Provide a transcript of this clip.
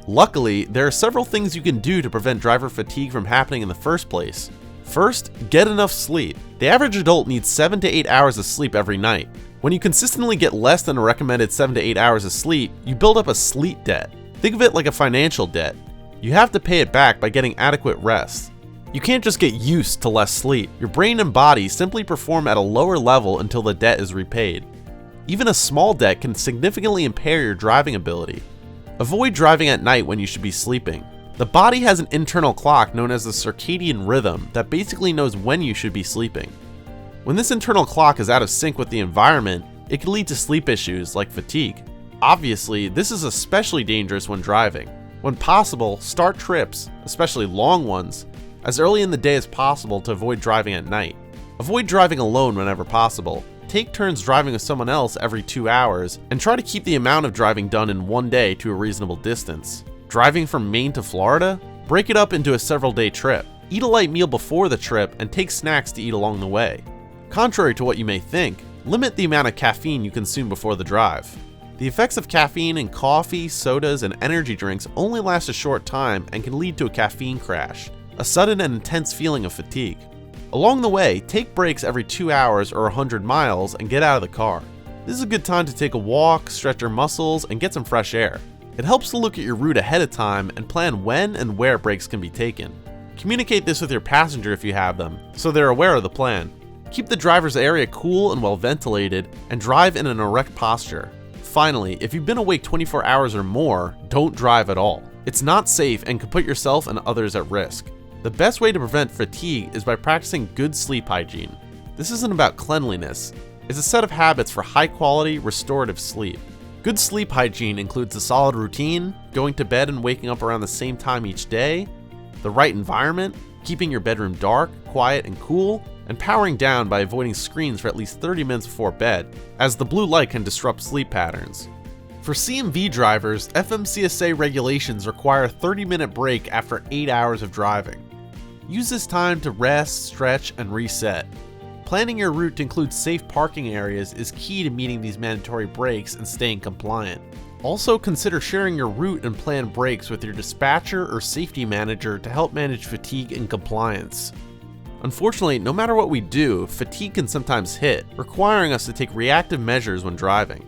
Luckily, there are several things you can do to prevent driver fatigue from happening in the first place. First, get enough sleep. The average adult needs 7 to 8 hours of sleep every night. When you consistently get less than a recommended 7 to 8 hours of sleep, you build up a sleep debt. Think of it like a financial debt. You have to pay it back by getting adequate rest. You can't just get used to less sleep. Your brain and body simply perform at a lower level until the debt is repaid. Even a small debt can significantly impair your driving ability. Avoid driving at night when you should be sleeping. The body has an internal clock known as the circadian rhythm that basically knows when you should be sleeping. When this internal clock is out of sync with the environment, it can lead to sleep issues like fatigue. Obviously, this is especially dangerous when driving. When possible, start trips, especially long ones, as early in the day as possible to avoid driving at night. Avoid driving alone whenever possible. Take turns driving with someone else every 2 hours, and try to keep the amount of driving done in one day to a reasonable distance. Driving from Maine to Florida? Break it up into a several-day trip. Eat a light meal before the trip and take snacks to eat along the way. Contrary to what you may think, limit the amount of caffeine you consume before the drive. The effects of caffeine in coffee, sodas, and energy drinks only last a short time and can lead to a caffeine crash, a sudden and intense feeling of fatigue. Along the way, take breaks every 2 hours or 100 miles and get out of the car. This is a good time to take a walk, stretch your muscles, and get some fresh air. It helps to look at your route ahead of time and plan when and where breaks can be taken. Communicate this with your passenger if you have them, so they're aware of the plan. Keep the driver's area cool and well ventilated, and drive in an erect posture. Finally, if you've been awake 24 hours or more, don't drive at all. It's not safe and could put yourself and others at risk. The best way to prevent fatigue is by practicing good sleep hygiene. This isn't about cleanliness, it's a set of habits for high quality, restorative sleep. Good sleep hygiene includes a solid routine, going to bed and waking up around the same time each day, the right environment, keeping your bedroom dark, quiet, and cool, and powering down by avoiding screens for at least 30 minutes before bed, as the blue light can disrupt sleep patterns. For CMV drivers, FMCSA regulations require a 30-minute break after 8 hours of driving. Use this time to rest, stretch, and reset. Planning your route to include safe parking areas is key to meeting these mandatory breaks and staying compliant. Also, consider sharing your route and planned breaks with your dispatcher or safety manager to help manage fatigue and compliance. Unfortunately, no matter what we do, fatigue can sometimes hit, requiring us to take reactive measures when driving.